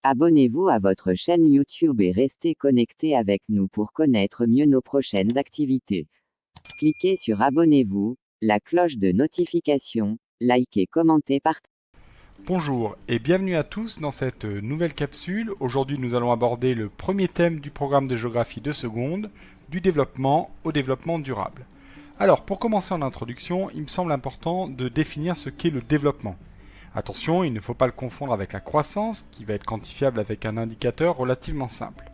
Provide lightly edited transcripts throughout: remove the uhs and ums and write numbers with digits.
Abonnez-vous à votre chaîne YouTube et restez connecté avec nous pour connaître mieux nos prochaines activités. Cliquez sur Abonnez-vous, la cloche de notification, likez, commentez, partagez. Bonjour et bienvenue à tous dans cette nouvelle capsule. Aujourd'hui nous allons aborder le premier thème du programme de géographie de seconde, du développement au développement durable. Alors pour commencer en introduction, il me semble important de définir ce qu'est le développement. Attention, il ne faut pas le confondre avec la croissance qui va être quantifiable avec un indicateur relativement simple.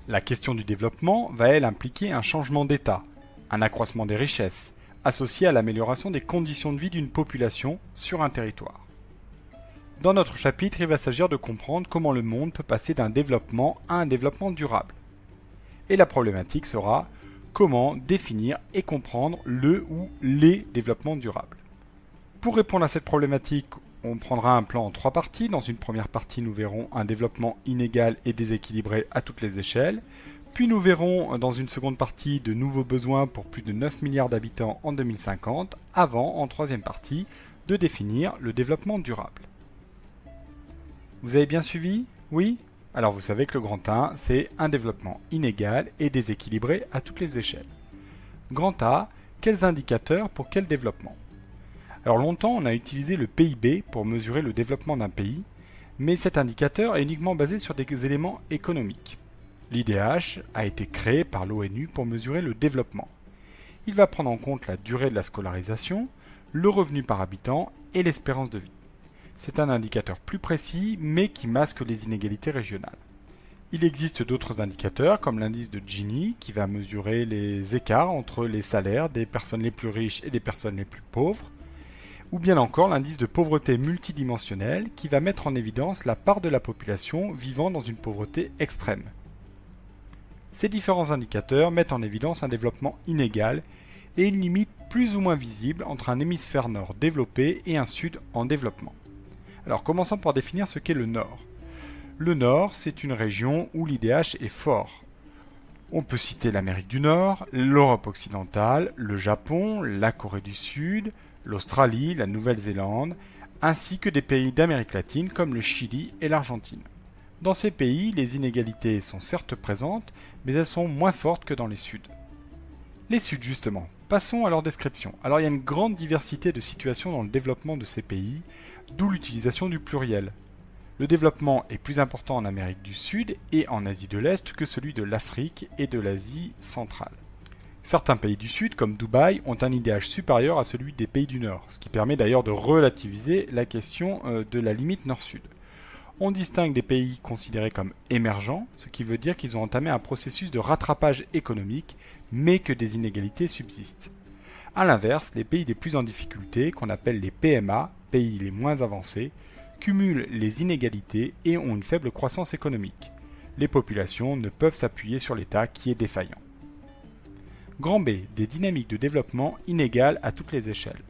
La question du développement va elle impliquer un changement d'état, un accroissement des richesses, associé à l'amélioration des conditions de vie d'une population sur un territoire. Dans notre chapitre, il va s'agir de comprendre comment le monde peut passer d'un développement à un développement durable. Et la problématique sera comment définir et comprendre le ou les développements durables. Pour répondre à cette problématique, on prendra un plan en 3 parties. Dans une première partie, nous verrons un développement inégal et déséquilibré à toutes les échelles. Puis nous verrons dans une seconde partie de nouveaux besoins pour plus de 9 milliards d'habitants en 2050, avant, en troisième partie, de définir le développement durable. Vous avez bien suivi? Oui? Alors vous savez que le grand 1, c'est un développement inégal et déséquilibré à toutes les échelles. Grand A, quels indicateurs pour quel développement? Alors longtemps, on a utilisé le PIB pour mesurer le développement d'un pays, mais cet indicateur est uniquement basé sur des éléments économiques. L'IDH a été créé par l'ONU pour mesurer le développement. Il va prendre en compte la durée de la scolarisation, le revenu par habitant et l'espérance de vie. C'est un indicateur plus précis, mais qui masque les inégalités régionales. Il existe d'autres indicateurs, comme l'indice de Gini, qui va mesurer les écarts entre les salaires des personnes les plus riches et des personnes les plus pauvres, ou bien encore l'indice de pauvreté multidimensionnelle, qui va mettre en évidence la part de la population vivant dans une pauvreté extrême. Ces différents indicateurs mettent en évidence un développement inégal et une limite plus ou moins visible entre un hémisphère nord développé et un sud en développement. Alors commençons par définir ce qu'est le Nord. Le Nord, c'est une région où l'IDH est fort. On peut citer l'Amérique du Nord, l'Europe occidentale, le Japon, la Corée du Sud, l'Australie, la Nouvelle-Zélande, ainsi que des pays d'Amérique latine comme le Chili et l'Argentine. Dans ces pays, les inégalités sont certes présentes, mais elles sont moins fortes que dans les Suds. Les Suds, justement, passons à leur description. Alors il y a une grande diversité de situations dans le développement de ces pays, d'où l'utilisation du pluriel. Le développement est plus important en Amérique du Sud et en Asie de l'Est que celui de l'Afrique et de l'Asie centrale. Certains pays du Sud, comme Dubaï, ont un IDH supérieur à celui des pays du Nord, ce qui permet d'ailleurs de relativiser la question de la limite Nord-Sud. On distingue des pays considérés comme émergents, ce qui veut dire qu'ils ont entamé un processus de rattrapage économique, mais que des inégalités subsistent. A l'inverse, les pays les plus en difficulté, qu'on appelle les PMA, pays les moins avancés, cumulent les inégalités et ont une faible croissance économique. Les populations ne peuvent s'appuyer sur l'État qui est défaillant. Grand B, des dynamiques de développement inégales à toutes les échelles.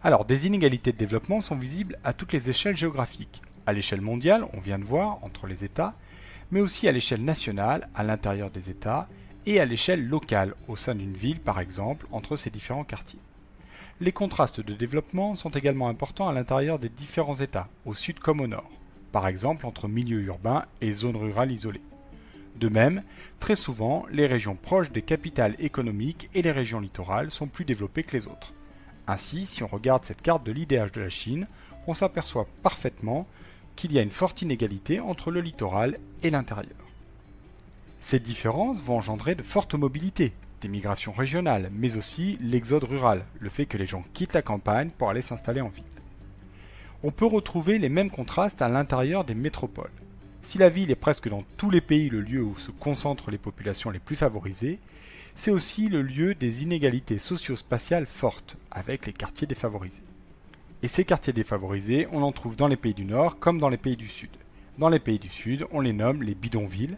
Alors, des inégalités de développement sont visibles à toutes les échelles géographiques. À l'échelle mondiale, on vient de voir, entre les États, mais aussi à l'échelle nationale, à l'intérieur des États, et à l'échelle locale, au sein d'une ville par exemple, entre ses différents quartiers. Les contrastes de développement sont également importants à l'intérieur des différents États, au sud comme au nord, par exemple entre milieux urbains et zones rurales isolées. De même, très souvent, les régions proches des capitales économiques et les régions littorales sont plus développées que les autres. Ainsi, si on regarde cette carte de l'IDH de la Chine, on s'aperçoit parfaitement qu'il y a une forte inégalité entre le littoral et l'intérieur. Ces différences vont engendrer de fortes mobilités, des migrations régionales, mais aussi l'exode rural, le fait que les gens quittent la campagne pour aller s'installer en ville. On peut retrouver les mêmes contrastes à l'intérieur des métropoles. Si la ville est presque dans tous les pays le lieu où se concentrent les populations les plus favorisées, c'est aussi le lieu des inégalités socio-spatiales fortes, avec les quartiers défavorisés. Et ces quartiers défavorisés, on en trouve dans les pays du Nord comme dans les pays du Sud. Dans les pays du Sud, on les nomme les bidonvilles,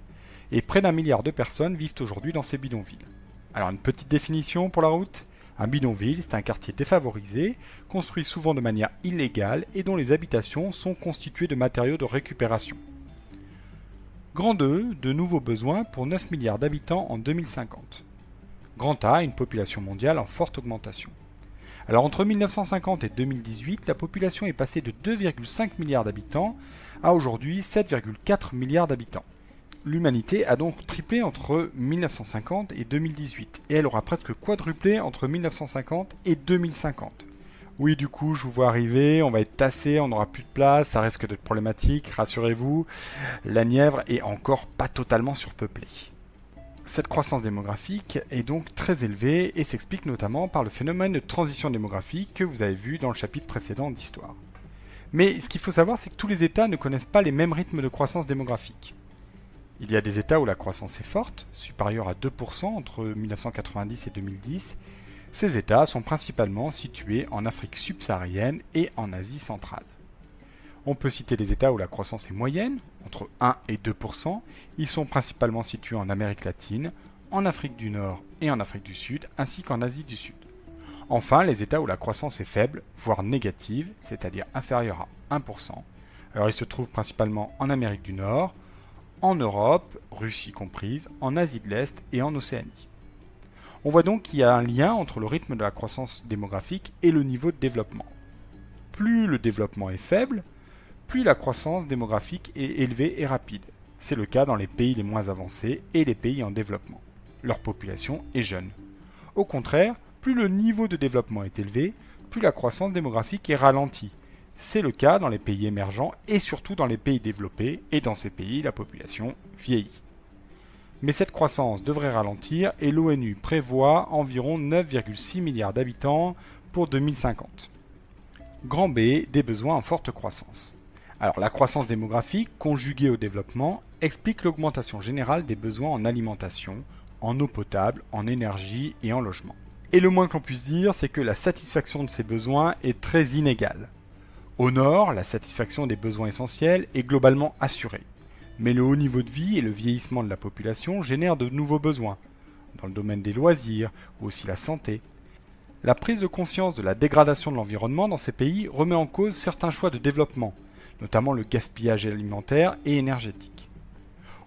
et près d'1 milliard de personnes vivent aujourd'hui dans ces bidonvilles. Alors une petite définition pour la route. Un bidonville, c'est un quartier défavorisé, construit souvent de manière illégale et dont les habitations sont constituées de matériaux de récupération. Grand E, de nouveaux besoins pour 9 milliards d'habitants en 2050. Grand A, une population mondiale en forte augmentation. Alors entre 1950 et 2018, la population est passée de 2,5 milliards d'habitants à aujourd'hui 7,4 milliards d'habitants. L'humanité a donc triplé entre 1950 et 2018, et elle aura presque quadruplé entre 1950 et 2050. Oui, du coup, je vous vois arriver, on va être tassé, on n'aura plus de place, ça risque d'être problématique, rassurez-vous, la Nièvre est encore pas totalement surpeuplée. Cette croissance démographique est donc très élevée et s'explique notamment par le phénomène de transition démographique que vous avez vu dans le chapitre précédent d'Histoire. Mais ce qu'il faut savoir, c'est que tous les États ne connaissent pas les mêmes rythmes de croissance démographique. Il y a des États où la croissance est forte, supérieure à 2% entre 1990 et 2010. Ces États sont principalement situés en Afrique subsaharienne et en Asie centrale. On peut citer des États où la croissance est moyenne, entre 1 et 2%. Ils sont principalement situés en Amérique latine, en Afrique du Nord et en Afrique du Sud, ainsi qu'en Asie du Sud. Enfin, les États où la croissance est faible, voire négative, c'est-à-dire inférieure à 1%. Alors ils se trouvent principalement en Amérique du Nord, en Europe, Russie comprise, en Asie de l'Est et en Océanie. On voit donc qu'il y a un lien entre le rythme de la croissance démographique et le niveau de développement. Plus le développement est faible, plus la croissance démographique est élevée et rapide. C'est le cas dans les pays les moins avancés et les pays en développement. Leur population est jeune. Au contraire, plus le niveau de développement est élevé, plus la croissance démographique est ralentie. C'est le cas dans les pays émergents et surtout dans les pays développés, et dans ces pays, la population vieillit. Mais cette croissance devrait ralentir et l'ONU prévoit environ 9,6 milliards d'habitants pour 2050. Grand B, des besoins en forte croissance. Alors la croissance démographique, conjuguée au développement, explique l'augmentation générale des besoins en alimentation, en eau potable, en énergie et en logement. Et le moins que l'on puisse dire, c'est que la satisfaction de ces besoins est très inégale. Au nord, la satisfaction des besoins essentiels est globalement assurée. Mais le haut niveau de vie et le vieillissement de la population génèrent de nouveaux besoins, dans le domaine des loisirs ou aussi la santé. La prise de conscience de la dégradation de l'environnement dans ces pays remet en cause certains choix de développement, notamment le gaspillage alimentaire et énergétique.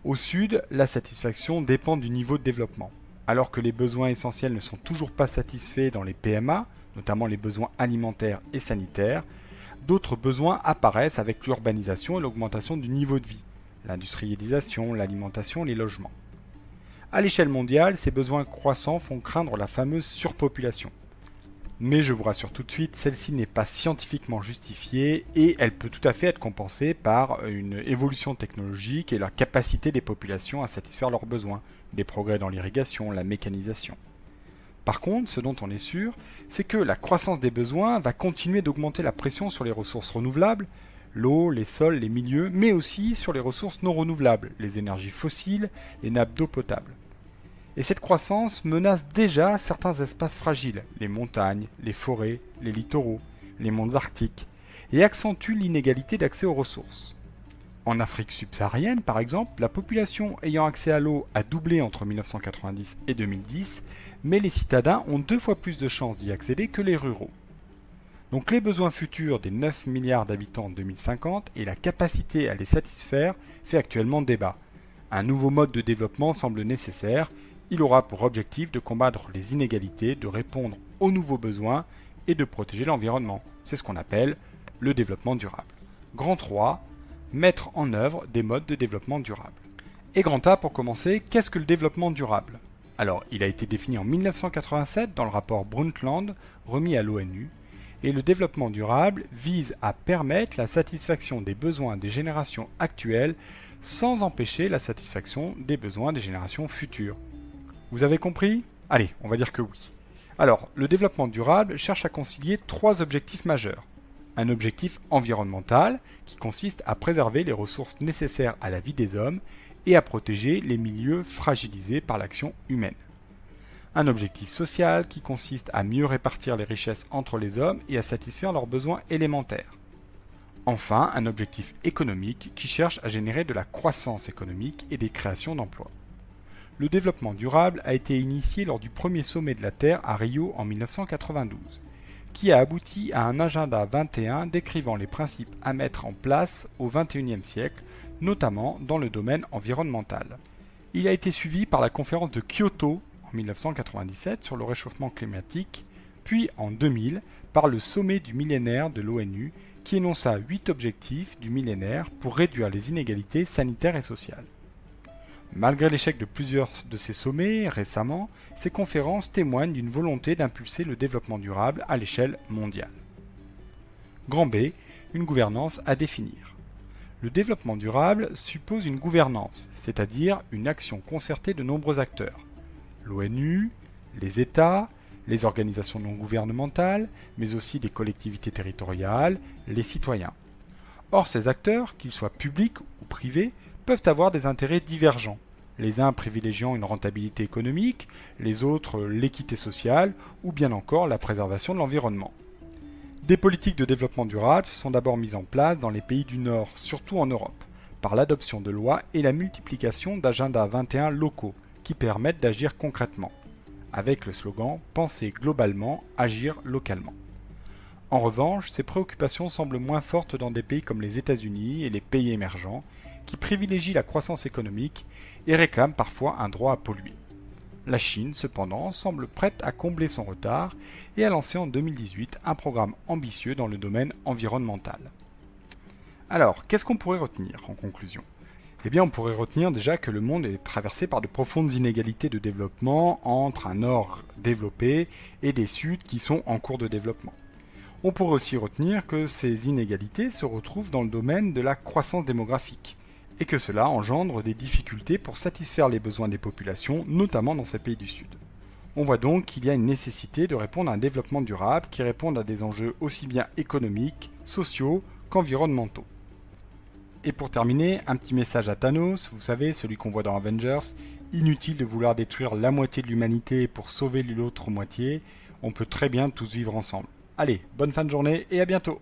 Au sud, la satisfaction dépend du niveau de développement. Alors que les besoins essentiels ne sont toujours pas satisfaits dans les PMA, notamment les besoins alimentaires et sanitaires, d'autres besoins apparaissent avec l'urbanisation et l'augmentation du niveau de vie, l'industrialisation, l'alimentation et les logements. À l'échelle mondiale, ces besoins croissants font craindre la fameuse surpopulation. Mais je vous rassure tout de suite, celle-ci n'est pas scientifiquement justifiée et elle peut tout à fait être compensée par une évolution technologique et la capacité des populations à satisfaire leurs besoins, des progrès dans l'irrigation, la mécanisation. Par contre, ce dont on est sûr, c'est que la croissance des besoins va continuer d'augmenter la pression sur les ressources renouvelables, l'eau, les sols, les milieux, mais aussi sur les ressources non renouvelables, les énergies fossiles, les nappes d'eau potable. Et cette croissance menace déjà certains espaces fragiles, les montagnes, les forêts, les littoraux, les mondes arctiques, et accentue l'inégalité d'accès aux ressources. En Afrique subsaharienne, par exemple, la population ayant accès à l'eau a doublé entre 1990 et 2010, mais les citadins ont 2 fois plus de chances d'y accéder que les ruraux. Donc les besoins futurs des 9 milliards d'habitants en 2050 et la capacité à les satisfaire fait actuellement débat. Un nouveau mode de développement semble nécessaire. Il aura pour objectif de combattre les inégalités, de répondre aux nouveaux besoins et de protéger l'environnement. C'est ce qu'on appelle le développement durable. Grand 3, mettre en œuvre des modes de développement durable. Et grand A pour commencer, qu'est-ce que le développement durable? Alors, il a été défini en 1987 dans le rapport Brundtland remis à l'ONU, et le développement durable vise à permettre la satisfaction des besoins des générations actuelles sans empêcher la satisfaction des besoins des générations futures. Vous avez compris? Allez, on va dire que oui. Alors, le développement durable cherche à concilier 3 objectifs majeurs. Un objectif environnemental, qui consiste à préserver les ressources nécessaires à la vie des hommes et à protéger les milieux fragilisés par l'action humaine. Un objectif social, qui consiste à mieux répartir les richesses entre les hommes et à satisfaire leurs besoins élémentaires. Enfin, un objectif économique, qui cherche à générer de la croissance économique et des créations d'emplois. Le développement durable a été initié lors du premier sommet de la Terre à Rio en 1992, qui a abouti à un agenda 21 décrivant les principes à mettre en place au XXIe siècle, notamment dans le domaine environnemental. Il a été suivi par la conférence de Kyoto en 1997 sur le réchauffement climatique, puis en 2000 par le sommet du millénaire de l'ONU qui énonça 8 objectifs du millénaire pour réduire les inégalités sanitaires et sociales. Malgré l'échec de plusieurs de ces sommets récemment, ces conférences témoignent d'une volonté d'impulser le développement durable à l'échelle mondiale. Grand B, une gouvernance à définir. Le développement durable suppose une gouvernance, c'est-à-dire une action concertée de nombreux acteurs. L'ONU, les États, les organisations non gouvernementales, mais aussi les collectivités territoriales, les citoyens. Or, ces acteurs, qu'ils soient publics ou privés, peuvent avoir des intérêts divergents, les uns privilégiant une rentabilité économique, les autres l'équité sociale ou bien encore la préservation de l'environnement. Des politiques de développement durable sont d'abord mises en place dans les pays du Nord, surtout en Europe, par l'adoption de lois et la multiplication d'agendas 21 locaux qui permettent d'agir concrètement, avec le slogan « Penser globalement, agir localement ». En revanche, ces préoccupations semblent moins fortes dans des pays comme les États-Unis et les pays émergents, qui privilégient la croissance économique et réclament parfois un droit à polluer. La Chine, cependant, semble prête à combler son retard et a lancé en 2018 un programme ambitieux dans le domaine environnemental. Alors, qu'est-ce qu'on pourrait retenir en conclusion ? Eh bien, on pourrait retenir déjà que le monde est traversé par de profondes inégalités de développement entre un Nord développé et des Suds qui sont en cours de développement. On pourrait aussi retenir que ces inégalités se retrouvent dans le domaine de la croissance démographique, et que cela engendre des difficultés pour satisfaire les besoins des populations, notamment dans ces pays du Sud. On voit donc qu'il y a une nécessité de répondre à un développement durable qui réponde à des enjeux aussi bien économiques, sociaux qu'environnementaux. Et pour terminer, un petit message à Thanos, vous savez, celui qu'on voit dans Avengers, inutile de vouloir détruire la moitié de l'humanité pour sauver l'autre moitié, on peut très bien tous vivre ensemble. Allez, bonne fin de journée et à bientôt!